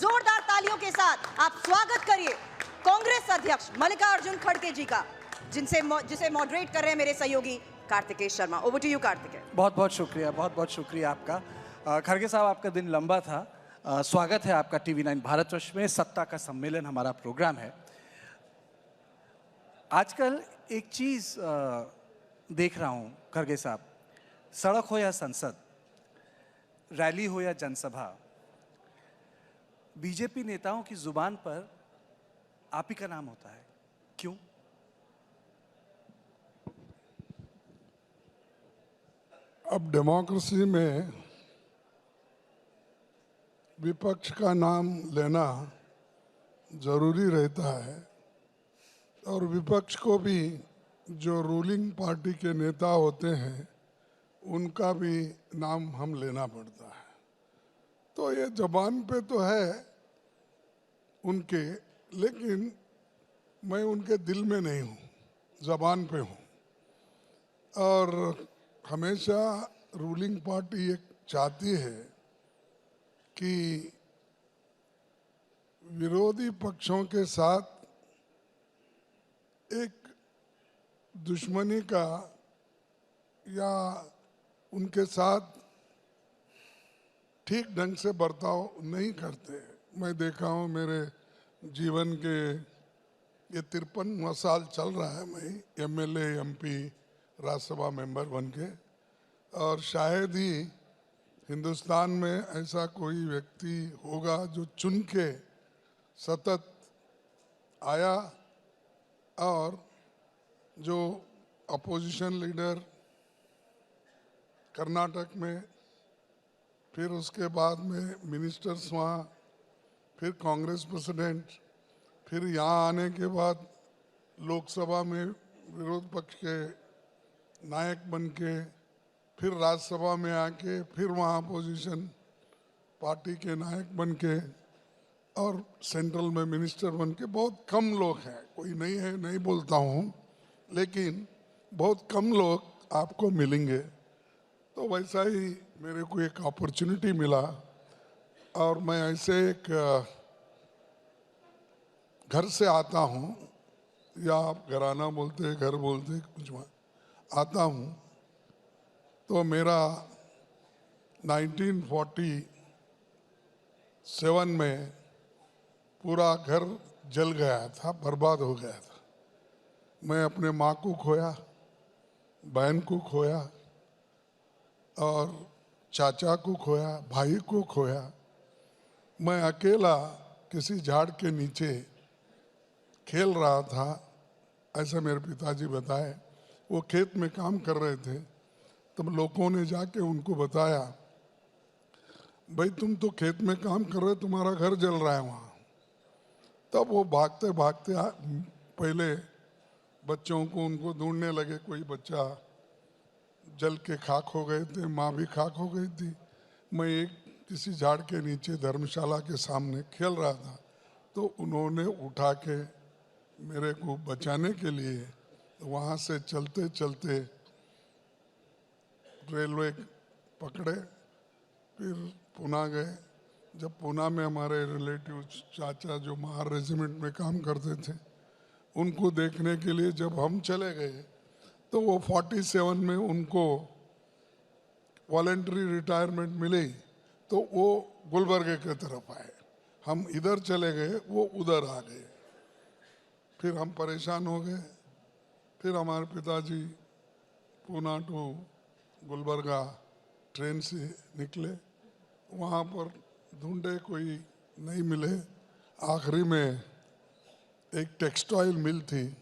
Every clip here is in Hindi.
जोरदार तालियों के साथ आप स्वागत करिए कांग्रेस अध्यक्ष मल्लिकार्जुन खड़गे जी का, जिसे मॉडरेट कर रहे हैं मेरे सहयोगी Kartikeya Sharma. Over to you Kartikeya. बहुत बहुत शुक्रिया आपका। खड़गे साहब, आपका दिन लंबा था। स्वागत है आपका TV9 भारतवर्ष में। सत्ता का सम्मेलन हमारा प्रोग्राम है। आजकल एक चीज देख रहा हूं खड़गे साहब, सड़क हो या संसद, रैली हो या जनसभा, बीजेपी नेताओं की जुबान पर आप ही का नाम होता है। क्यों? अब डेमोक्रेसी में विपक्ष का नाम लेना जरूरी रहता है और विपक्ष को भी जो रूलिंग पार्टी के नेता होते हैं उनका भी नाम हम लेना पड़ता है। तो ये जबान पे तो है उनके, लेकिन मैं उनके दिल में नहीं हूँ, जबान पे हूँ। और हमेशा रूलिंग पार्टी ये चाहती है कि विरोधी पक्षों के साथ एक दुश्मनी का या उनके साथ ठीक ढंग से बर्ताव नहीं करते। मैं देखा हूँ मेरे जीवन के ये 53वां साल चल रहा है, मैं MLA MP राज्यसभा मेंबर बन के, और शायद ही हिंदुस्तान में ऐसा कोई व्यक्ति होगा जो चुन के सतत आया और जो अपोजिशन लीडर कर्नाटक में, फिर उसके बाद में मिनिस्टर्स वहाँ, फिर कांग्रेस प्रेसिडेंट, फिर यहाँ आने के बाद लोकसभा में विरोध पक्ष के नायक बन के, फिर राज्यसभा में आके, फिर वहाँ अपोजिशन पार्टी के नायक बन के, और सेंट्रल में मिनिस्टर बन के। बहुत कम लोग हैं, कोई नहीं है नहीं बोलता हूँ, लेकिन बहुत कम लोग आपको मिलेंगे। तो वैसा ही मेरे को एक अपॉर्चुनिटी मिला और मैं ऐसे एक घर से आता हूँ, या आप घराना बोलते घर बोलते कुछ आता हूँ। तो मेरा 1947 में पूरा घर जल गया था, बर्बाद हो गया था। मैं अपने माँ को खोया, बहन को खोया और चाचा को खोया, भाई को खोया। मैं अकेला किसी झाड़ के नीचे खेल रहा था, ऐसा मेरे पिताजी बताए। वो खेत में काम कर रहे थे, तब लोगों ने जाके उनको बताया, भाई तुम तो खेत में काम कर रहे, तुम्हारा घर जल रहा है वहाँ। तब वो भागते भागते पहले बच्चों को उनको ढूंढने लगे, कोई बच्चा जल के खाक हो गए थे, माँ भी खाक हो गई थी। मैं एक किसी झाड़ के नीचे धर्मशाला के सामने खेल रहा था, तो उन्होंने उठा के मेरे को बचाने के लिए वहाँ से चलते चलते रेलवे पकड़े, फिर पुणे गए। जब पुणे में हमारे रिलेटिव चाचा जो महार रेजिमेंट में काम करते थे, उनको देखने के लिए जब हम चले गए, तो वो 47 में उनको वॉलेंटरी रिटायरमेंट मिली, तो वो गुलबर्गे की तरफ आए। हम इधर चले गए, वो उधर आ गए। फिर हम परेशान हो गए। फिर हमारे पिताजी पुणे टू गुलबर्गा ट्रेन से निकले, वहाँ पर ढूंढे, कोई नहीं मिले। आखिरी में एक टेक्सटाइल मिल थी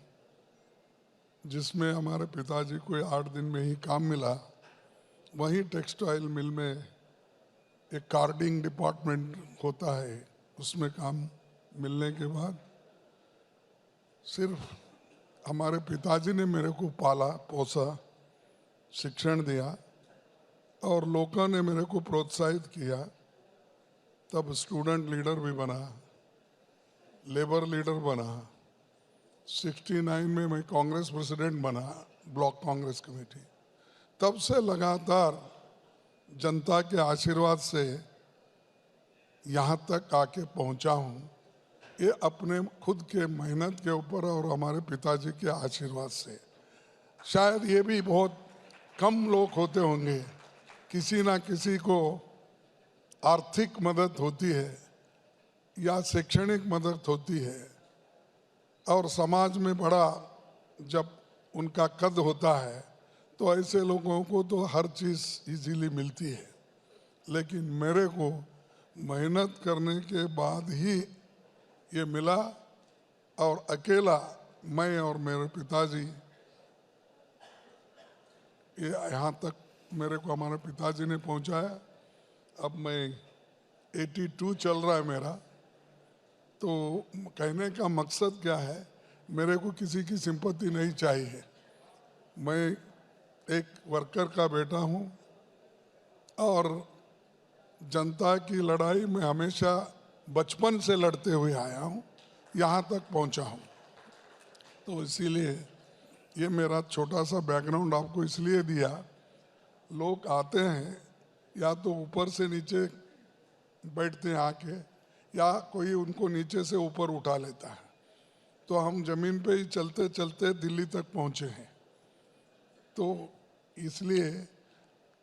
जिसमें हमारे पिताजी को 8 दिन में ही काम मिला। वहीं टेक्सटाइल मिल में एक कार्डिंग डिपार्टमेंट होता है, उसमें काम मिलने के बाद सिर्फ हमारे पिताजी ने मेरे को पाला पोसा, शिक्षण दिया और लोगों ने मेरे को प्रोत्साहित किया। तब स्टूडेंट लीडर भी बना, लेबर लीडर बना। 69 में मैं कांग्रेस प्रेसिडेंट बना, ब्लॉक कांग्रेस कमेटी। तब से लगातार जनता के आशीर्वाद से यहाँ तक आके पहुँचा हूँ, ये अपने खुद के मेहनत के ऊपर और हमारे पिताजी के आशीर्वाद से। शायद ये भी बहुत कम लोग होते होंगे, किसी ना किसी को आर्थिक मदद होती है या शैक्षणिक मदद होती है, और समाज में बड़ा जब उनका कद होता है तो ऐसे लोगों को तो हर चीज़ इजीली मिलती है। लेकिन मेरे को मेहनत करने के बाद ही ये मिला, और अकेला मैं और मेरे पिताजी ये यहाँ तक मेरे को हमारे पिताजी ने पहुँचाया। अब मैं 82 चल रहा है मेरा। तो कहने का मकसद क्या है, मेरे को किसी की सिंपत्ति नहीं चाहिए। मैं एक वर्कर का बेटा हूँ और जनता की लड़ाई में हमेशा बचपन से लड़ते हुए आया हूँ, यहाँ तक पहुँचा हूँ। तो इसीलिए ये मेरा छोटा सा बैकग्राउंड आपको इसलिए दिया। लोग आते हैं या तो ऊपर से नीचे बैठते हैं आके, या कोई उनको नीचे से ऊपर उठा लेता है। तो हम जमीन पे ही चलते चलते दिल्ली तक पहुँचे हैं। तो इसलिए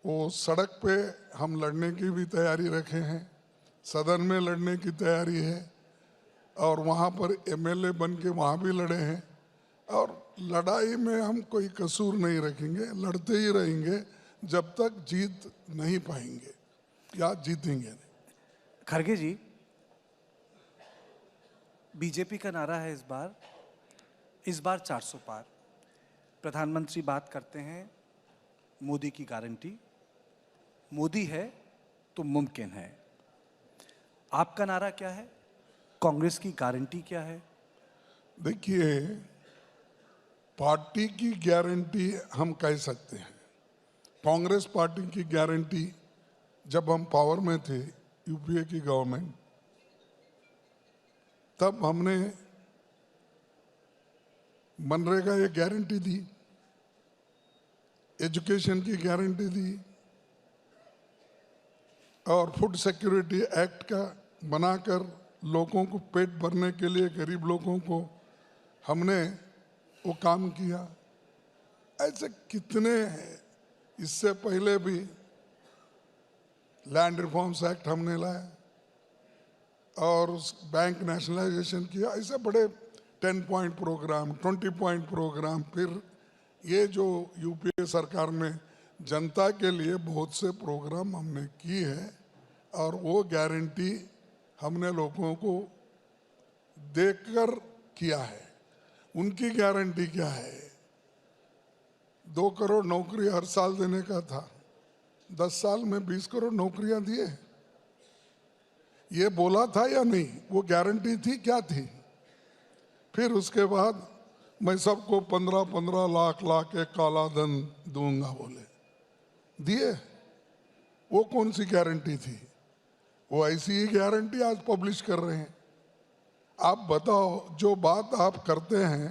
वो सड़क पे हम लड़ने की भी तैयारी रखे हैं, सदन में लड़ने की तैयारी है, और वहाँ पर एमएलए बन के वहाँ भी लड़े हैं। और लड़ाई में हम कोई कसूर नहीं रखेंगे, लड़ते ही रहेंगे जब तक जीत नहीं पाएंगे या जीतेंगे नहीं। खड़गे जी, बीजेपी का नारा है इस बार 400 पार। प्रधानमंत्री बात करते हैं मोदी की गारंटी, मोदी है तो मुमकिन है। आपका नारा क्या है? कांग्रेस की गारंटी क्या है? देखिए, पार्टी की गारंटी हम कह सकते हैं। कांग्रेस पार्टी की गारंटी, जब हम पावर में थे, यूपीए की गवर्नमेंट, तब हमने मनरेगा ये गारंटी दी, एजुकेशन की गारंटी दी, और फूड सिक्योरिटी एक्ट का बनाकर लोगों को पेट भरने के लिए, गरीब लोगों को हमने वो काम किया। ऐसे कितने हैं। इससे पहले भी लैंड रिफॉर्म्स एक्ट हमने लाया और उस बैंक नेशनलाइजेशन किया। ऐसे बड़े 10 पॉइंट प्रोग्राम, 20 पॉइंट प्रोग्राम। फिर ये जो यूपीए सरकार में जनता के लिए बहुत से प्रोग्राम हमने किए हैं, और वो गारंटी हमने लोगों को देकर किया है। उनकी गारंटी क्या है? 2 करोड़ नौकरी हर साल देने का था, 10 साल में 20 करोड़ नौकरियां दिए। ये बोला था या नहीं? वो गारंटी थी, क्या थी? फिर उसके बाद मैं सबको 15-15 लाख एक काला धन दूंगा बोले, दिए। वो कौन सी गारंटी थी? वो ऐसी ही गारंटी आज पब्लिश कर रहे हैं। आप बताओ, जो बात आप करते हैं,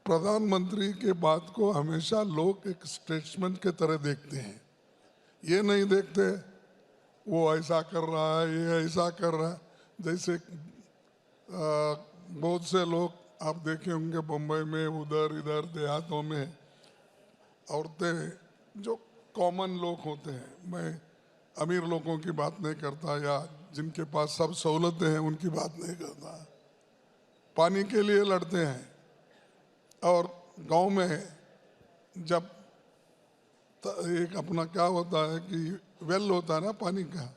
प्रधानमंत्री के बात को हमेशा लोग एक स्टेटमेंट के तरह देखते हैं। ये नहीं देखते वो ऐसा कर रहा है, ये ऐसा कर रहा है। जैसे बहुत से लोग आप देखे होंगे बम्बई में, उधर इधर देहातों में, औरतें जो कॉमन लोग होते हैं, मैं अमीर लोगों की बात नहीं करता या जिनके पास सब सहूलतें हैं उनकी बात नहीं करता, पानी के लिए लड़ते हैं। और गांव में जब एक अपना क्या होता है कि वेल होता है ना पानी का,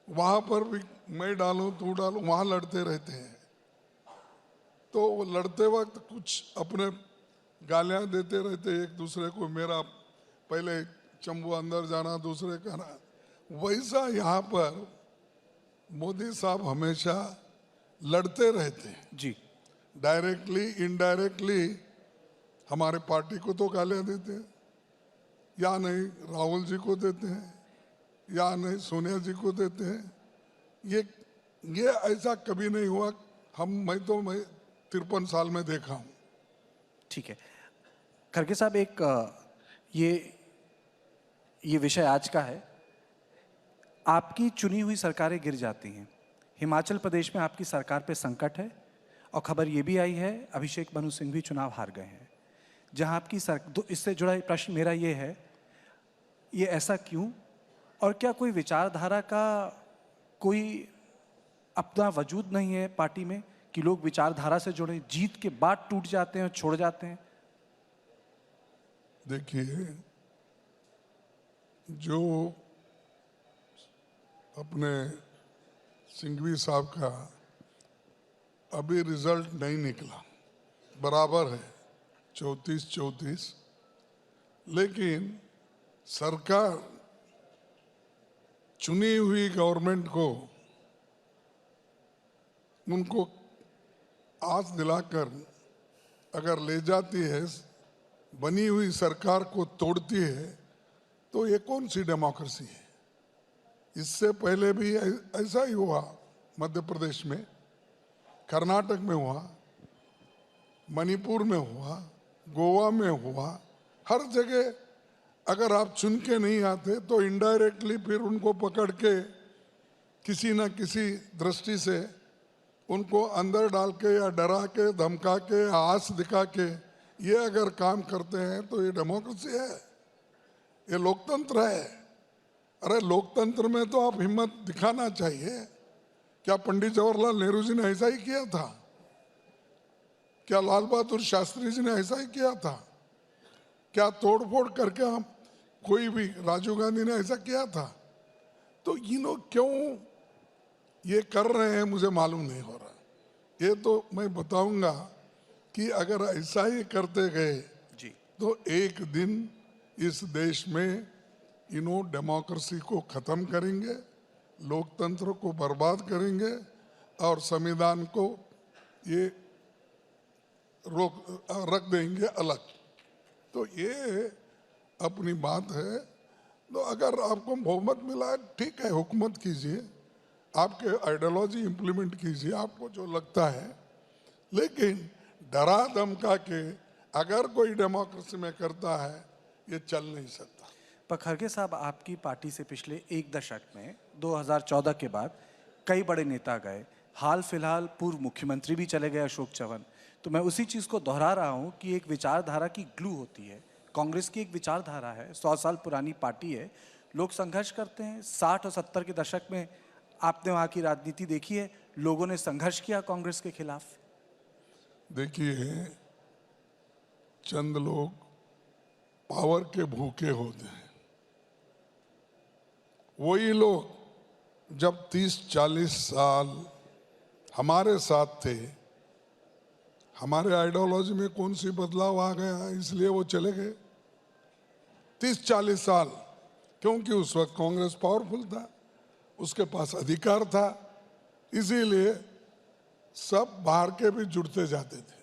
वहाँ पर भी मैं डालूं तू डालूं, वहाँ लड़ते रहते हैं। तो वो लड़ते वक्त कुछ अपने गालियाँ देते रहते एक दूसरे को, मेरा पहले चंबू अंदर जाना, दूसरे का ना। वैसा यहाँ पर मोदी साहब हमेशा लड़ते रहते हैं जी। Directly indirectly. हमारे पार्टी को तो गालियाँ देते हैं, या नहीं राहुल जी को देते हैं, या नहीं सोनिया जी को देते हैं। ये ऐसा कभी नहीं हुआ। मैं 53 साल में देखा हूँ। ठीक है खड़गे साहब, एक ये विषय आज का है। आपकी चुनी हुई सरकारें गिर जाती हैं। हिमाचल प्रदेश में आपकी सरकार पे संकट है और खबर ये भी आई है अभिषेक मनु सिंह भी चुनाव हार गए हैं। जहां आपकी इससे जुड़ा प्रश्न मेरा ये है, ये ऐसा क्यों? और क्या कोई विचारधारा का कोई अपना वजूद नहीं है पार्टी में कि लोग विचारधारा से जुड़े, जीत के बाद टूट जाते हैं और छोड़ जाते हैं? देखिए, जो अपने सिंघवी साहब का अभी रिजल्ट नहीं निकला, बराबर है 34-34, लेकिन सरकार चुनी हुई गवर्नमेंट को उनको आस दिलाकर अगर ले जाती है, बनी हुई सरकार को तोड़ती है, तो ये कौन सी डेमोक्रेसी है? इससे पहले भी ऐसा ही हुआ। मध्य प्रदेश में, कर्नाटक में हुआ, मणिपुर में हुआ, गोवा में हुआ। हर जगह अगर आप चुन के नहीं आते तो इनडायरेक्टली फिर उनको पकड़ के किसी न किसी दृष्टि से उनको अंदर डाल के या डरा के, धमका के, आस दिखा के ये अगर काम करते हैं तो ये डेमोक्रेसी है, ये लोकतंत्र है। अरे लोकतंत्र में तो आप हिम्मत दिखाना चाहिए। क्या पंडित जवाहरलाल नेहरू जी ने ऐसा ही किया था? क्या लाल बहादुर शास्त्री जी ने ऐसा ही किया था? क्या तोड़फोड़ करके हम कोई भी, राजीव गांधी ने ऐसा किया था? तो ये लोग क्यों ये कर रहे हैं मुझे मालूम नहीं हो रहा। ये तो मैं बताऊंगा कि अगर ऐसा ही करते गए जी, तो एक दिन इस देश में डेमोक्रेसी को खत्म करेंगे, लोकतंत्र को बर्बाद करेंगे और संविधान को ये रख देंगे अलग। तो ये अपनी बात है। तो अगर आपको बहुमत मिला है, ठीक है, हुकूमत कीजिए, आपके आइडियोलॉजी इम्प्लीमेंट कीजिए, आपको जो लगता है, लेकिन डरा धमका के अगर कोई डेमोक्रेसी में करता है, ये चल नहीं सकता। पर खड़गे साहब, आपकी पार्टी से पिछले एक दशक में 2014 के बाद कई बड़े नेता गए, हाल फिलहाल पूर्व मुख्यमंत्री भी चले गए अशोक चव्हाण। तो मैं उसी चीज़ को दोहरा रहा हूँ कि एक विचारधारा की ग्लू होती है। कांग्रेस की एक विचारधारा है, 100 साल पुरानी पार्टी है, लोग संघर्ष करते हैं। 60 और 70 के दशक में आपने वहाँ की राजनीति देखी है, लोगों ने संघर्ष किया कांग्रेस के खिलाफ। देखिए, चंद लोग पावर के भूखे होते हैं। वही लोग जब 30-40 साल हमारे साथ थे, हमारे आइडियोलॉजी में कौन सी बदलाव आ गया इसलिए वो चले गए 30-40 साल, क्योंकि उस वक्त कांग्रेस पावरफुल था, उसके पास अधिकार था, इसीलिए सब बाहर के भी जुड़ते जाते थे।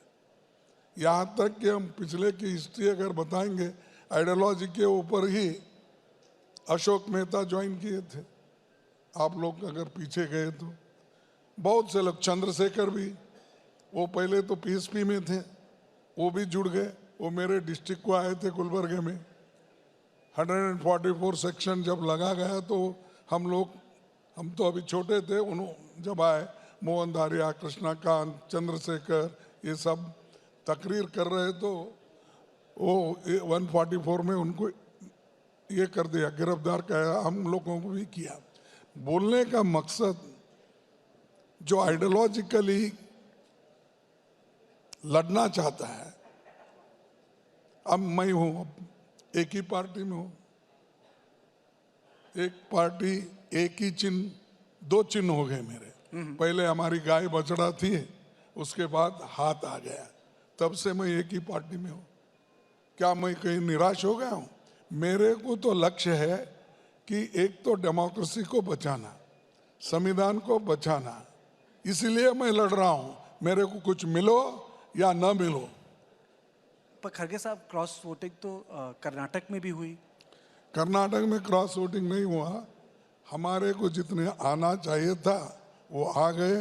यहाँ तक कि हम पिछले की हिस्ट्री अगर बताएंगे, आइडियोलॉजी के ऊपर ही अशोक मेहता ज्वाइन किए थे। आप लोग अगर पीछे गए तो बहुत से लोग, चंद्रशेखर भी, वो पहले तो पीएसपी में थे, वो भी जुड़ गए। वो मेरे डिस्ट्रिक्ट को आए थे, गुलबर्गे में। 144 सेक्शन जब लगा गया तो हम तो अभी छोटे थे, उन्होंने जब आए, मोहन धारिया, कृष्णाकांत, चंद्रशेखर, ये सब तकरीर कर रहे, तो वो 144 में उनको ये कर दिया, गिरफ्तार किया, हम लोगों को भी किया। बोलने का मकसद, जो आइडियोलॉजिकली लड़ना चाहता है, अब मैं हूं, एक ही पार्टी में हूं, एक पार्टी, एक ही चिन्ह, 2 चिन्ह हो गए मेरे। पहले हमारी गाय बछड़ा थी, उसके बाद हाथ आ गया, तब से मैं एक ही पार्टी में हूं। क्या मैं कहीं निराश हो गया हूं? मेरे को तो लक्ष्य है कि एक तो डेमोक्रेसी को बचाना, संविधान को बचाना, इसलिए मैं लड़ रहा हूं। मेरे को कुछ मिलो या ना मिलो। पर खड़गे साहब, क्रॉस वोटिंग तो कर्नाटक में भी हुई। कर्नाटक में क्रॉस वोटिंग नहीं हुआ, हमारे को जितने आना चाहिए था वो आ गए,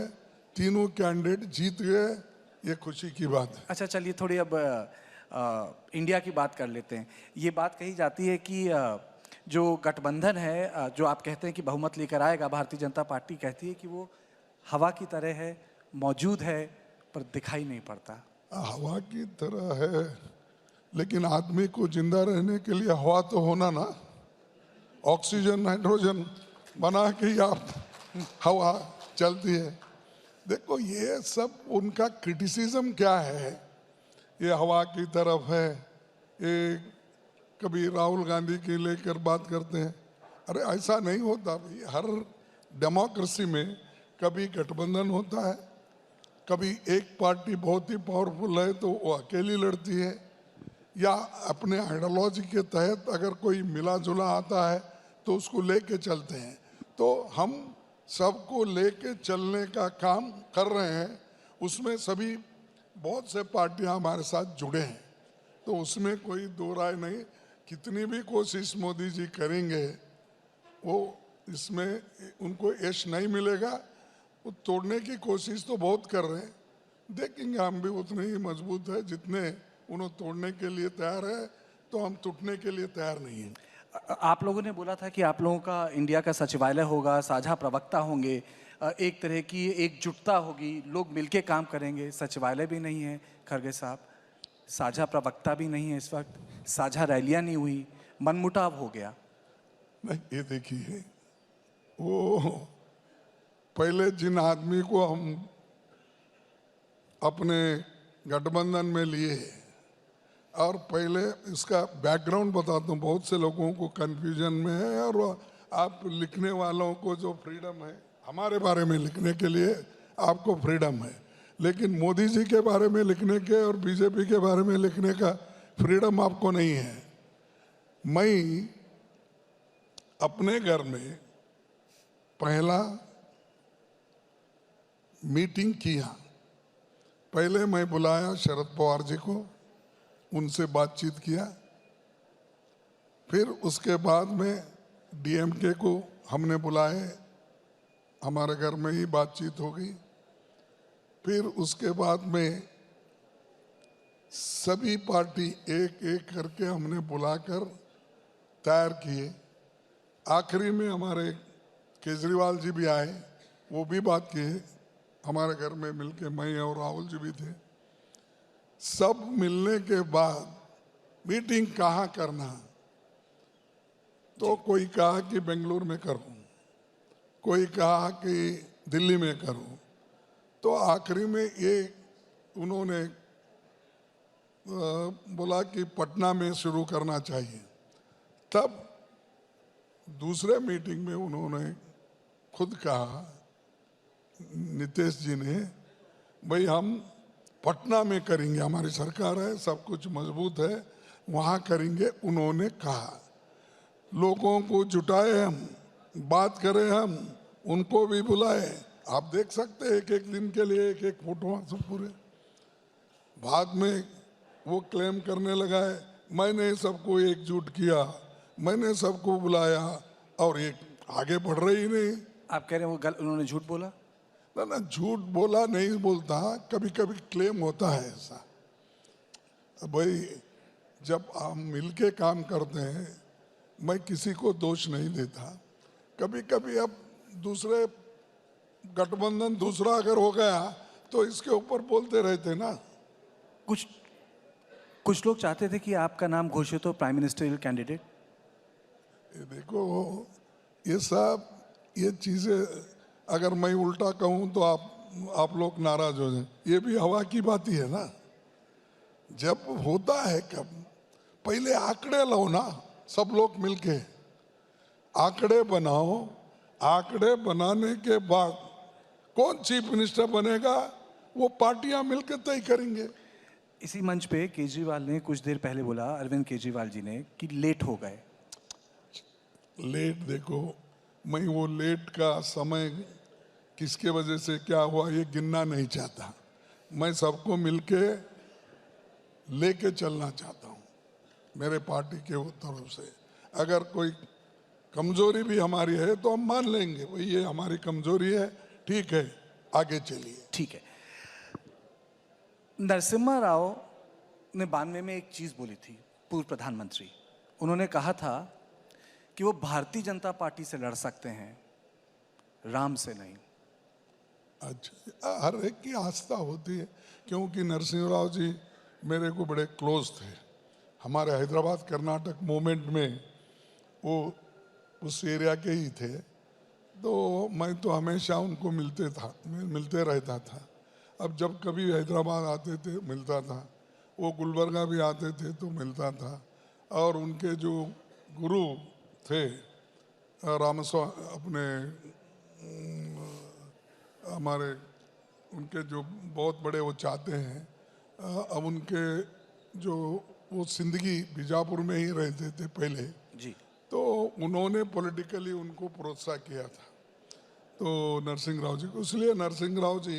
तीनों कैंडिडेट जीत गए, ये खुशी की बात है। अच्छा, चलिए थोड़ी अब इंडिया की बात कर लेते हैं। ये बात कही जाती है कि जो गठबंधन है, जो आप कहते हैं कि बहुमत लेकर आएगा, भारतीय जनता पार्टी कहती है कि वो हवा की तरह है, मौजूद है, पर दिखाई नहीं पड़ता। हवा की तरह है, लेकिन आदमी को जिंदा रहने के लिए हवा तो होना ना, ऑक्सीजन नाइट्रोजन बना के ही आप हवा चलती है। देखो ये सब उनका क्रिटिसिज्म क्या है, ये हवा की तरफ है, ये कभी राहुल गांधी की लेकर बात करते हैं। अरे ऐसा नहीं होता भाई, हर डेमोक्रेसी में कभी गठबंधन होता है, कभी एक पार्टी बहुत ही पावरफुल है तो वो अकेली लड़ती है, या अपने आइडियोलॉजी के तहत अगर कोई मिला जुला आता है तो उसको लेके चलते हैं। तो हम सबको लेके चलने का काम कर रहे हैं, उसमें सभी बहुत से पार्टियां हमारे साथ जुड़े हैं, तो उसमें कोई दो राय नहीं। कितनी भी कोशिश मोदी जी करेंगे वो इसमें उनको यश नहीं मिलेगा। वो तोड़ने की कोशिश तो बहुत कर रहे हैं, देखेंगे हम भी उतने ही मजबूत है जितने उन्हें तोड़ने के लिए तैयार है, तो हम टूटने के लिए तैयार नहीं हैं। आप लोगों ने बोला था कि आप लोगों का इंडिया का सचिवालय होगा, साझा प्रवक्ता होंगे, एक तरह की एकजुटता होगी, लोग मिलके काम करेंगे। सचिवालय भी नहीं है खरगे साहब, साझा प्रवक्ता भी नहीं है, इस वक्त साझा रैलियां नहीं हुई, मनमुटाव हो गया। नहीं, ये देखिए, वो पहले जिन आदमी को हम अपने गठबंधन में लिए, और पहले इसका बैकग्राउंड बताता हूँ, बहुत से लोगों को कंफ्यूजन में है, और आप लिखने वालों को जो फ्रीडम है हमारे बारे में लिखने के लिए आपको फ्रीडम है, लेकिन मोदी जी के बारे में लिखने के और बीजेपी के बारे में लिखने का फ्रीडम आपको नहीं है। मैं अपने घर में पहला मीटिंग किया, पहले मैं बुलाया शरद पवार जी को, उनसे बातचीत किया, फिर उसके बाद में डीएमके को हमने बुलाए, हमारे घर में ही बातचीत हो गई। फिर उसके बाद में सभी पार्टी एक एक करके हमने बुलाकर तैयार किए। आखिरी में हमारे केजरीवाल जी भी आए, वो भी बात किए, हमारे घर में मिलके मैं और राहुल जी भी थे। सब मिलने के बाद मीटिंग कहाँ करना, तो कोई कहा कि बेंगलुरु में करूं, कोई कहा कि दिल्ली में करूं, तो आखिरी में ये उन्होंने बोला कि पटना में शुरू करना चाहिए। तब दूसरे मीटिंग में उन्होंने खुद कहा, नीतीश जी ने, भाई हम पटना में करेंगे, हमारी सरकार है, सब कुछ मजबूत है, वहाँ करेंगे। उन्होंने कहा, लोगों को जुटाए, हम बात करें, हम उनको भी बुलाए। आप देख सकते हैं एक एक दिन के लिए एक एक फोटो सब पूरे। बाद में वो क्लेम करने लगा है, मैंने सबको एकजुट किया, मैंने सबको बुलाया, और एक आगे बढ़ रही नहीं। आप कह रहे हैं उन्होंने झूठ बोला? ना ना, झूठ बोला नहीं बोलता, कभी कभी क्लेम होता है ऐसा। भाई जब हम मिलके काम करते हैं, मैं किसी को दोष नहीं देता। कभी कभी अब दूसरे गठबंधन दूसरा अगर हो गया तो इसके ऊपर बोलते रहते ना। कुछ लोग चाहते थे कि आपका नाम घोषित हो प्राइम मिनिस्टरियल कैंडिडेट। ये देखो, ये सब ये चीजें अगर मैं उल्टा कहूं तो आप लोग नाराज हो जाए। ये भी हवा की बात ही है ना। जब होता है कब, पहले आंकड़े लो ना, सब लोग मिलके आंकड़े बनाओ। आंकड़े बनाने के बाद कौन चीफ मिनिस्टर बनेगा वो पार्टियां मिलकर तय करेंगे। इसी मंच पे केजरीवाल ने कुछ देर पहले बोला, अरविंद केजरीवाल जी ने, कि लेट हो गए। लेट, देखो मैं वो लेट का समय किसके वजह से क्या हुआ ये गिनना नहीं चाहता। मैं सबको मिलके लेके चलना चाहता हूँ मेरे पार्टी के तरफ से। अगर कोई कमजोरी भी हमारी है तो हम मान लेंगे, भाई ये हमारी कमजोरी है, ठीक है, आगे चलिए। ठीक है। नरसिम्हा राव ने 92 में एक चीज बोली थी, पूर्व प्रधानमंत्री। उन्होंने कहा था कि वो भारतीय जनता पार्टी से लड़ सकते हैं, राम से नहीं। अच्छा, हर एक की आस्था होती है, क्योंकि नरसिंह राव जी मेरे को बड़े क्लोज थे। हमारे हैदराबाद कर्नाटक मूवमेंट में वो उस एरिया के ही थे, तो मैं तो हमेशा उनको मिलते रहता था। अब जब कभी हैदराबाद आते थे मिलता था, वो गुलबर्गा भी आते थे तो मिलता था। और उनके जो गुरु थे अपने हमारे उनके जो बहुत बड़े वो चाहते हैं, अब उनके जो वो जिंदगी बीजापुर में ही रहते थे पहले, जी। तो उन्होंने पॉलिटिकली उनको प्रोत्साहन किया था, तो नरसिंह राव जी को। इसलिए नरसिंह राव जी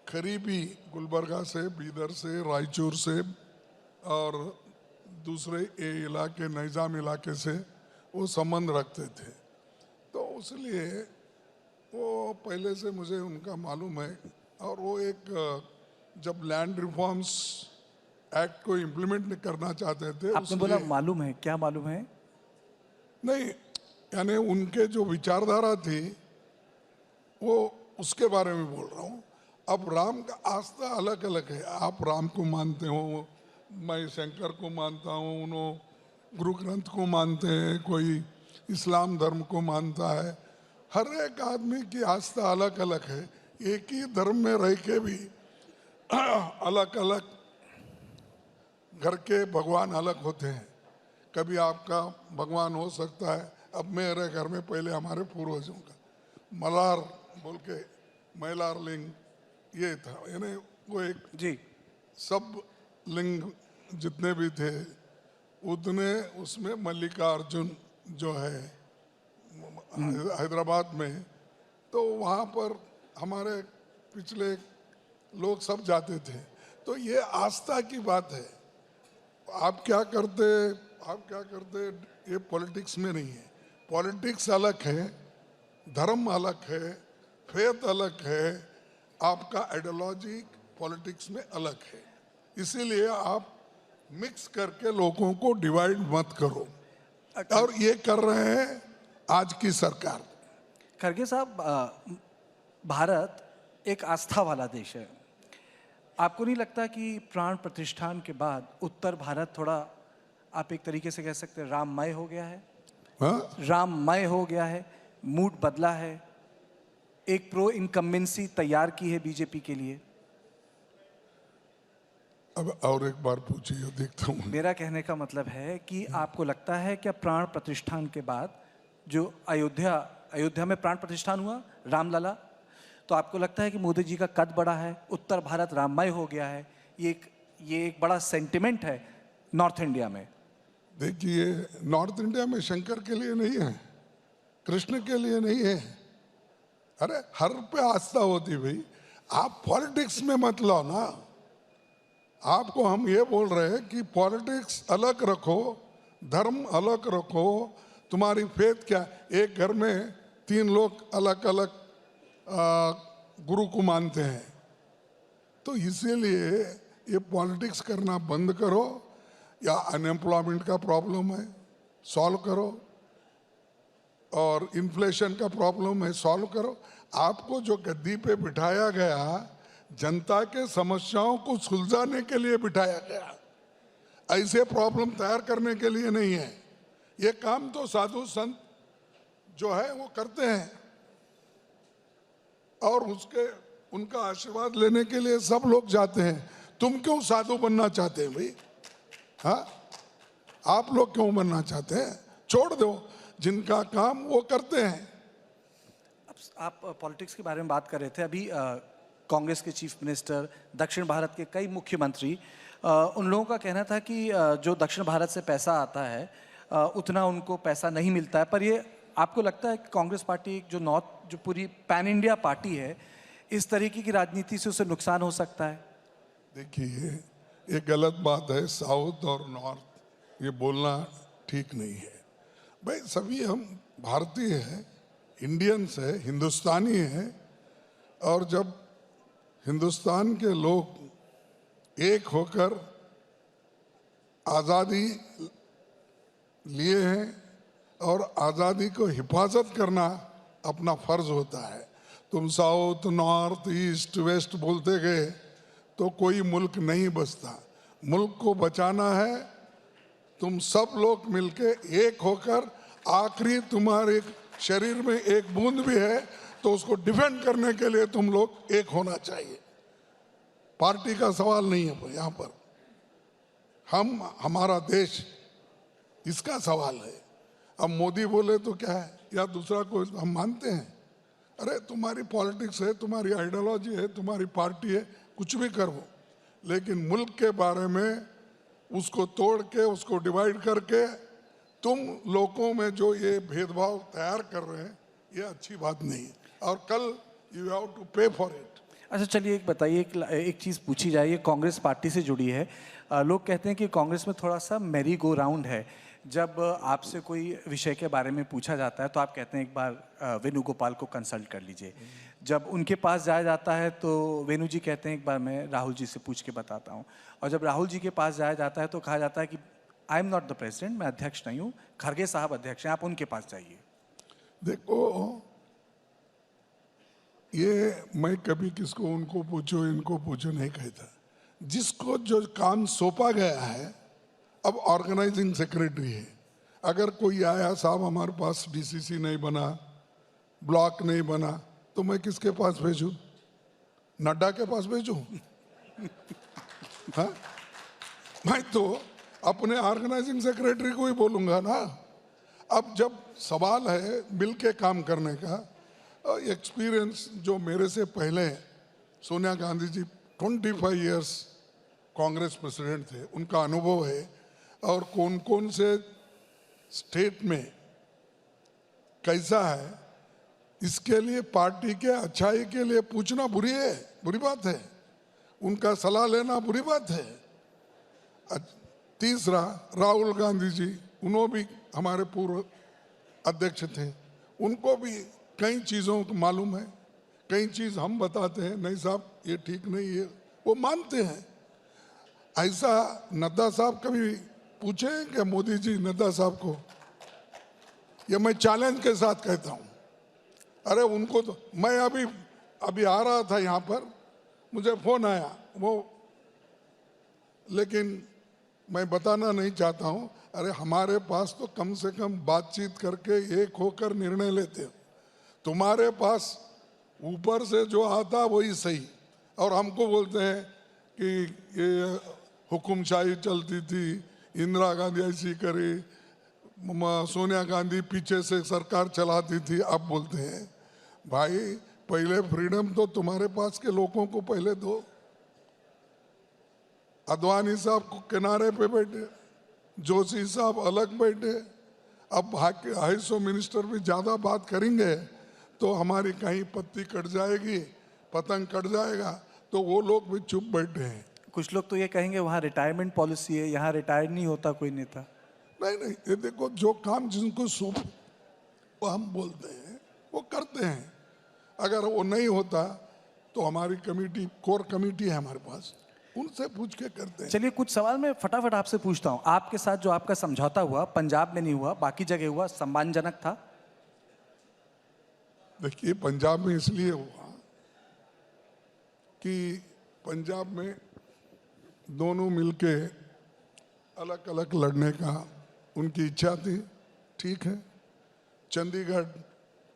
करीबी गुलबर्गा से, बीदर से, रायचूर से और दूसरे ये इलाके निजाम इलाके से वो संबंध रखते थे, तो इसलिए वो पहले से मुझे उनका मालूम है। और वो एक जब लैंड रिफॉर्म्स एक्ट को इम्प्लीमेंट करना चाहते थे, आपने बोला मालूम है, क्या मालूम है? नहीं, यानी उनके जो विचारधारा थी वो उसके बारे में बोल रहा हूँ। अब राम का आस्था अलग अलग है, आप राम को मानते हो, मैं शंकर को मानता हूँ, उन्होंने गुरु ग्रंथ को मानते हैं, कोई इस्लाम धर्म को मानता है। हर एक आदमी की आस्था अलग अलग है। एक ही धर्म में रह के भी अलग अलग घर के भगवान अलग होते हैं। कभी आपका भगवान हो सकता है, अब मेरे घर में पहले हमारे पूर्वजों का मलार बोल के मैलार लिंग ये था, यानी वो एक जी। सब लिंग जितने भी थे उतने उसमें मल्लिकार्जुन जो है हैदराबाद में, तो वहाँ पर हमारे पिछले लोग सब जाते थे। तो ये आस्था की बात है। आप क्या करते ये पॉलिटिक्स में नहीं है। पॉलिटिक्स अलग है, धर्म अलग है, फेथ अलग है, आपका आइडियोलॉजी पॉलिटिक्स में अलग है। इसीलिए आप मिक्स करके लोगों को डिवाइड मत करो, और ये कर रहे हैं आज की सरकार। खड़गे साहब, भारत एक आस्था वाला देश है। आपको नहीं लगता कि प्राण प्रतिष्ठान के बाद उत्तर भारत थोड़ा, आप एक तरीके से कह सकते हैं, राममय हो गया है? हाँ? राममय हो गया है, मूड बदला है, एक प्रो इनकम्बेंसी तैयार की है बीजेपी के लिए। अब और एक बार पूछिए, देखता हूँ। मेरा कहने का मतलब है कि आपको लगता है क्या प्राण प्रतिष्ठान के बाद जो अयोध्या में प्राण प्रतिष्ठान हुआ रामलला, तो आपको लगता है कि मोदी जी का कद बड़ा है, उत्तर भारत राममय हो गया है, ये एक बड़ा सेंटिमेंट है नॉर्थ इंडिया में? देखिए, नॉर्थ इंडिया में शंकर के लिए नहीं है, कृष्ण के लिए नहीं है। अरे हर पे आस्था होती भाई, आप पॉलिटिक्स में मत लो ना। आपको हम ये बोल रहे हैं कि पॉलिटिक्स अलग रखो, धर्म अलग रखो, तुम्हारी फेथ क्या। एक घर में 3 लोग अलग अलग गुरु को मानते हैं, तो इसीलिए ये पॉलिटिक्स करना बंद करो। या अनएम्प्लॉयमेंट का प्रॉब्लम है, सॉल्व करो, और इन्फ्लेशन का प्रॉब्लम है, सॉल्व करो। आपको जो गद्दी पे बिठाया गया, जनता के समस्याओं को सुलझाने के लिए बिठाया गया, ऐसे प्रॉब्लम तैयार करने के लिए नहीं है। ये काम तो साधु संत जो है वो करते हैं, और उनका आशीर्वाद लेने के लिए सब लोग जाते हैं। तुम क्यों साधु बनना चाहते हैं भाई? हाँ, आप लोग क्यों बनना चाहते हैं? छोड़ दो, जिनका काम वो करते हैं। आप पॉलिटिक्स के बारे में बात कर रहे थे अभी। कांग्रेस के चीफ मिनिस्टर, दक्षिण भारत के कई मुख्यमंत्री, उन लोगों का कहना था कि जो दक्षिण भारत से पैसा आता है उतना उनको पैसा नहीं मिलता है। पर ये आपको लगता है कि कांग्रेस पार्टी जो पूरी पैन इंडिया पार्टी है, इस तरीके की राजनीति से उसे नुकसान हो सकता है? देखिए, ये गलत बात है। साउथ और नॉर्थ ये बोलना ठीक नहीं है भाई। सभी हम भारतीय हैं, इंडियंस है, हिंदुस्तानी हैं, और जब हिंदुस्तान के लोग एक होकर आज़ादी लिए हैं और आज़ादी को हिफाजत करना अपना फर्ज होता है। तुम साउथ नॉर्थ ईस्ट वेस्ट बोलते गए तो कोई मुल्क नहीं बचता। मुल्क को बचाना है, तुम सब लोग मिलके एक होकर, आखिरी तुम्हारे शरीर में एक बूंद भी है तो उसको डिफेंड करने के लिए तुम लोग एक होना चाहिए। पार्टी का सवाल नहीं है यहाँ पर, हमारा देश, इसका सवाल है। अब मोदी बोले तो क्या है, या दूसरा कोई, हम मानते हैं। अरे तुम्हारी पॉलिटिक्स है, तुम्हारी आइडियोलॉजी है, तुम्हारी पार्टी है, कुछ भी करो, लेकिन मुल्क के बारे में उसको तोड़ के, उसको डिवाइड करके तुम लोगों में जो ये भेदभाव तैयार कर रहे हैं, ये अच्छी बात नहीं है, और कल यू हैव टू पे फॉर इट। अच्छा चलिए एक बताइए, एक चीज़ पूछी जाए, ये कांग्रेस पार्टी से जुड़ी है। लोग कहते हैं कि कांग्रेस में थोड़ा सा मैरी गो राउंड है। जब आपसे कोई विषय के बारे में पूछा जाता है तो आप कहते हैं एक बार वेणुगोपाल को कंसल्ट कर लीजिए। जब उनके पास जाया जाता है तो वेणु जी कहते हैं एक बार मैं राहुल जी से पूछ के बताता हूँ। और जब राहुल जी के पास जाया जाता है तो कहा जाता है कि I am not the president, मैं अध्यक्ष नहीं हूँ, खड़गे साहब अध्यक्ष हैं, आप उनके पास जाइए। देखो, ये मैं कभी किसको उनको पूछो इनको पूछो नहीं कहता। जिसको जो काम सौंपा गया है, अब ऑर्गेनाइजिंग सेक्रेटरी है, अगर कोई आया, साहब हमारे पास डीसीसी नहीं बना, ब्लॉक नहीं बना, तो मैं किसके पास भेजूं? नड्डा के पास भेजूं? हाँ, मैं तो अपने ऑर्गेनाइजिंग सेक्रेटरी को ही बोलूंगा ना। अब जब सवाल है मिल के काम करने का, एक्सपीरियंस जो मेरे से पहले सोनिया गांधी जी 25 इयर्स कांग्रेस प्रेसिडेंट थे, उनका अनुभव है, और कौन कौन से स्टेट में कैसा है, इसके लिए पार्टी के अच्छाई के लिए पूछना बुरी बात है, उनका सलाह लेना बुरी बात है। तीसरा, राहुल गांधी जी, उन्होंने भी हमारे पूर्व अध्यक्ष थे, उनको भी कई चीज़ों को मालूम है, कई चीज़ हम बताते हैं, नहीं साहब ये ठीक नहीं है, वो मानते हैं। ऐसा नड्डा साहब कभी पूछे क्या मोदी जी नड्डा साहब को? ये मैं चैलेंज के साथ कहता हूँ। अरे उनको तो, मैं अभी आ रहा था यहाँ पर, मुझे फोन आया वो, लेकिन मैं बताना नहीं चाहता हूँ। अरे हमारे पास तो कम से कम बातचीत करके एक होकर निर्णय लेते हो, तुम्हारे पास ऊपर से जो आता वही सही, और हमको बोलते हैं कि ये हुकुमशाही चलती थी, इंदिरा गांधी ऐसी करे, सोनिया गांधी पीछे से सरकार चलाती थी। अब बोलते हैं भाई पहले फ्रीडम तो तुम्हारे पास के लोगों को पहले दो। अद्वानी साहब को किनारे पे बैठे, जोशी साहब अलग बैठे, अब 250 मिनिस्टर भी ज्यादा बात करेंगे तो हमारी कहीं पत्ती कट जाएगी, पतंग कट जाएगा, तो वो लोग भी चुप बैठे हैं। कुछ लोग तो ये कहेंगे वहाँ रिटायरमेंट पॉलिसी है, यहाँ रिटायर नहीं होता कोई नेता। नहीं, ये देखो, जो काम जिनको सूप वो हम बोलते हैं वो करते हैं। अगर वो नहीं होता तो हमारी कमेटी, कोर कमेटी है हमारे पास, उनसे पूछ के करते हैं। चलिए कुछ सवाल मैं फटाफट आपसे पूछता हूँ। आपके साथ जो आपका समझौता हुआ, पंजाब में नहीं हुआ, बाकी जगह हुआ, सम्मानजनक था? देखिए, पंजाब में इसलिए हुआ कि पंजाब में दोनों मिलके अलग अलग लड़ने का उनकी इच्छा थी, ठीक है। चंडीगढ़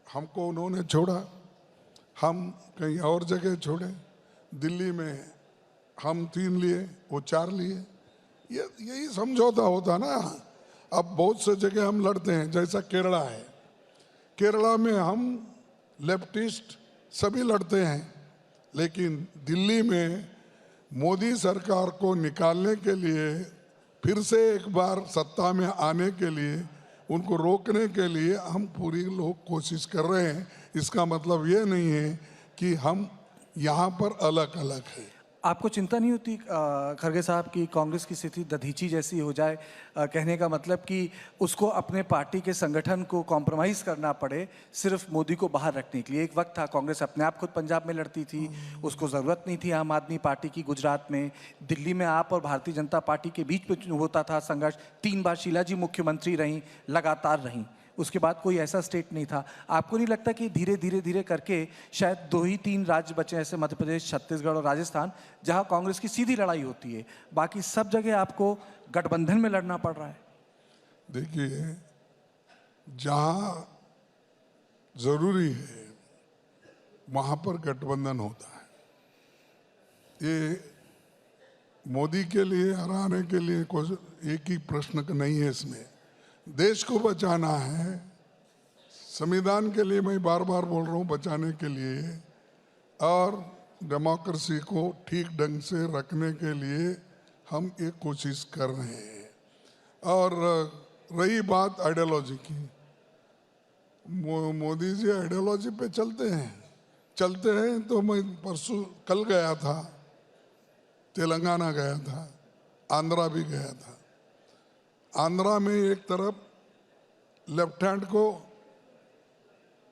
हमको उन्होंने छोड़ा, हम कहीं और जगह छोड़े। दिल्ली में हम 3 लिए, वो 4 लिए, यही समझौता होता ना। अब बहुत से जगह हम लड़ते हैं, जैसा केरला है, केरला में हम लेफ्टिस्ट सभी लड़ते हैं, लेकिन दिल्ली में मोदी सरकार को निकालने के लिए, फिर से एक बार सत्ता में आने के लिए, उनको रोकने के लिए हम पूरी लोग कोशिश कर रहे हैं। इसका मतलब ये नहीं है कि हम यहाँ पर अलग अलग हैं। आपको चिंता नहीं होती खड़गे साहब की कांग्रेस की स्थिति दधीची जैसी हो जाए? कहने का मतलब कि उसको अपने पार्टी के संगठन को कॉम्प्रोमाइज़ करना पड़े सिर्फ मोदी को बाहर रखने के लिए। एक वक्त था कांग्रेस अपने आप खुद पंजाब में लड़ती थी, उसको ज़रूरत नहीं थी आम आदमी पार्टी की गुजरात में। दिल्ली में आप और भारतीय जनता पार्टी के बीच में होता था संघर्ष। 3 बार शीला जी मुख्यमंत्री रहीं, लगातार रहीं। उसके बाद कोई ऐसा स्टेट नहीं था। आपको नहीं लगता कि धीरे धीरे धीरे करके शायद 2 ही 3 राज्य बचे हैं, जैसे मध्य प्रदेश, छत्तीसगढ़ और राजस्थान, जहां कांग्रेस की सीधी लड़ाई होती है, बाकी सब जगह आपको गठबंधन में लड़ना पड़ रहा है? देखिए, जहां जरूरी है वहां पर गठबंधन होता है। ये मोदी के लिए हराने के लिए कोई एक ही प्रश्न नहीं है इसमें। देश को बचाना है, संविधान के लिए मैं बार बार बोल रहा हूँ, बचाने के लिए और डेमोक्रेसी को ठीक ढंग से रखने के लिए हम एक कोशिश कर रहे हैं। और रही बात आइडियोलॉजी की, मोदी जी आइडियोलॉजी पे चलते हैं। तो मैं परसों कल गया था, तेलंगाना गया था, आंध्रा भी गया था। आंध्रा में एक तरफ लेफ्ट हैंड को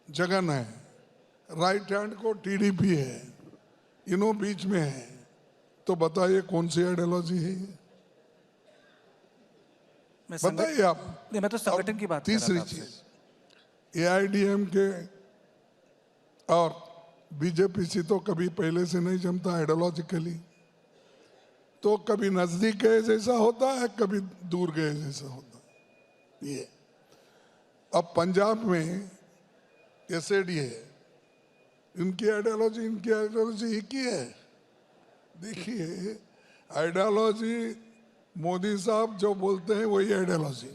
जगन है, राइट हैंड को टीडीपी है, इन्हों बीच में है। तो बताइए कौन सी आइडियोलॉजी है? बताइए आप। नहीं, मैं तो संगठन की बात कर रहा था तीसरी आपसे। चीज, एआईडीएम के और बीजेपी से तो कभी पहले से नहीं जमता आइडियोलॉजिकली, तो कभी नजदीक गए जैसा होता है, कभी दूर गए जैसा होता है। ये अब पंजाब में एसएडी है, इनकी आइडियोलॉजी एक ही है। देखिए, आइडियोलॉजी मोदी साहब जो बोलते हैं वही आइडियोलॉजी,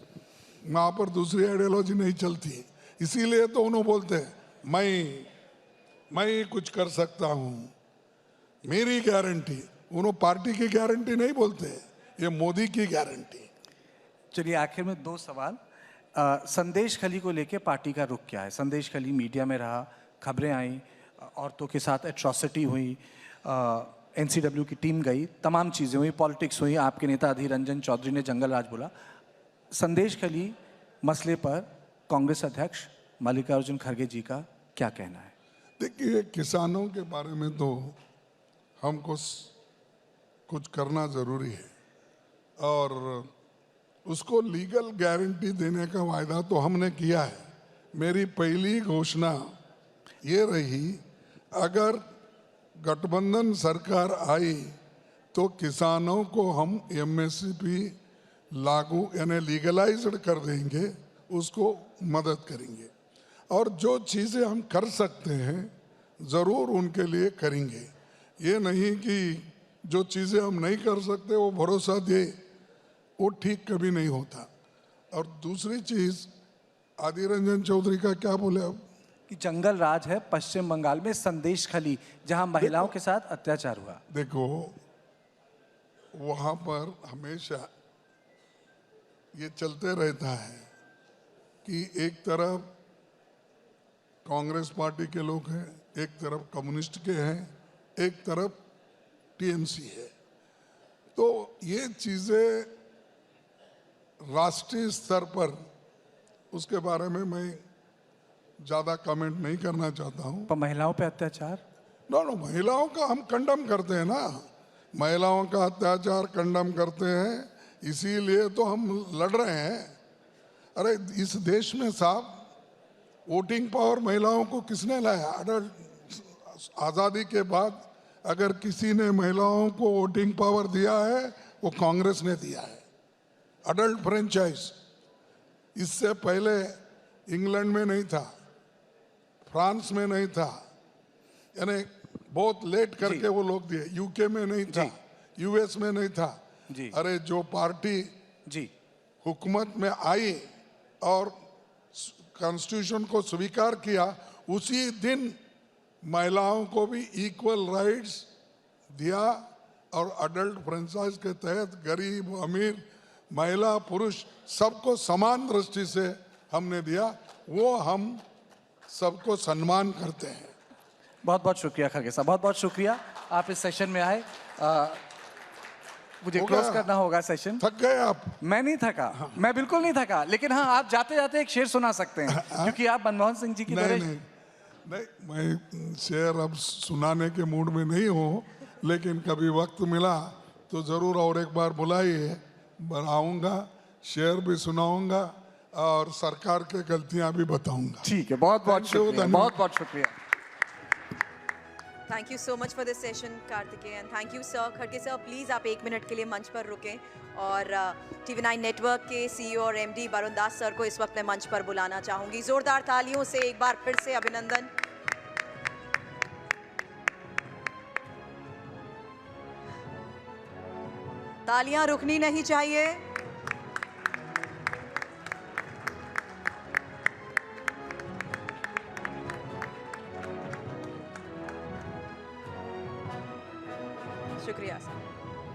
वहां पर दूसरी आइडियोलॉजी नहीं चलती। इसीलिए तो उन्होंने बोलते हैं मैं कुछ कर सकता हूं, मेरी गारंटी। उन्होंने पार्टी की गारंटी नहीं बोलते, ये मोदी की गारंटी। चलिए, आखिर में 2 सवाल। संदेश खली को लेके पार्टी का रुख क्या है? संदेश खली मीडिया में रहा, खबरें आई, औरतों के साथ एट्रॉसिटी हुई, एनसीडब्ल्यू की टीम गई, तमाम चीज़ें हुई, पॉलिटिक्स हुई, आपके नेता अधीर रंजन चौधरी ने जंगल राज बोला। संदेश खली मसले पर कांग्रेस अध्यक्ष मल्लिकार्जुन खड़गे जी का क्या कहना है? देखिए, किसानों के बारे में तो हमको कुछ करना ज़रूरी है और उसको लीगल गारंटी देने का वायदा तो हमने किया है। मेरी पहली घोषणा ये रही, अगर गठबंधन सरकार आई तो किसानों को हम एमएसपी लागू यानी लीगलाइज्ड कर देंगे, उसको मदद करेंगे और जो चीज़ें हम कर सकते हैं ज़रूर उनके लिए करेंगे। ये नहीं कि जो चीज़ें हम नहीं कर सकते वो भरोसा दे, वो ठीक कभी नहीं होता। और दूसरी चीज़, अधीर रंजन चौधरी का क्या बोले अब कि जंगल राज है पश्चिम बंगाल में संदेश खली, जहां महिलाओं के साथ अत्याचार हुआ। देखो, वहाँ पर हमेशा ये चलते रहता है कि एक तरफ कांग्रेस पार्टी के लोग हैं, एक तरफ कम्युनिस्ट के हैं, एक तरफ टीएमसी है। तो ये चीज़ें राष्ट्रीय स्तर पर, उसके बारे में मैं ज़्यादा कमेंट नहीं करना चाहता हूँ। पर महिलाओं पे अत्याचार? नो, महिलाओं का हम कंडम करते हैं ना, महिलाओं का अत्याचार कंडम करते हैं, इसीलिए तो हम लड़ रहे हैं। अरे इस देश में साहब वोटिंग पावर महिलाओं को किसने लाया? आज़ादी के बाद अगर किसी ने महिलाओं को वोटिंग पावर दिया है वो कांग्रेस ने दिया है। अडल्ट फ्रेंचाइज इससे पहले इंग्लैंड में नहीं था, फ्रांस में नहीं था, यानी बहुत लेट करके वो लोग दिए। यूके में नहीं था, यूएस में नहीं था। अरे जो पार्टी हुकूमत में आई और कॉन्स्टिट्यूशन को स्वीकार किया, उसी दिन महिलाओं को भी इक्वल राइट्स दिया और अडल्ट फ्रेंचाइज के तहत गरीब अमीर महिला पुरुष सबको समान दृष्टि से हमने दिया। वो हम सबको सम्मान करते हैं। बहुत बहुत शुक्रिया खड़गे साहब, बहुत बहुत शुक्रिया आप इस सेशन में आए। मुझे क्लोज करना होगा सेशन। थक गए आप? मैं नहीं थका, मैं बिल्कुल नहीं थका, लेकिन हाँ, आप जाते जाते एक शेर सुना सकते हैं क्योंकि आप मनमोहन सिंह जी की नहीं, मैं शेर अब सुनाने के मूड में नहीं हूँ, लेकिन कभी वक्त मिला तो ज़रूर और एक बार बुलाइए, आऊँगा, शेर भी सुनाऊँगा और सरकार के गलतियां भी बताऊंगा। ठीक है, बहुत बहुत Thank you, शुक्रिया, धन्यवाद। बहुत बहुत शुक्रिया। Thank you so much for this session Kartikeya and thank you sir. खड़गे सर प्लीज़ आप 1 मिनट के लिए मंच पर रुकें और TV9 नेटवर्क के CEO और MD वरुण दास सर को इस वक्त मैं मंच पर बुलाना चाहूंगी। जोरदार तालियों से एक बार फिर से अभिनंदन। तालियां रुकनी नहीं चाहिए। शुक्रिया सर।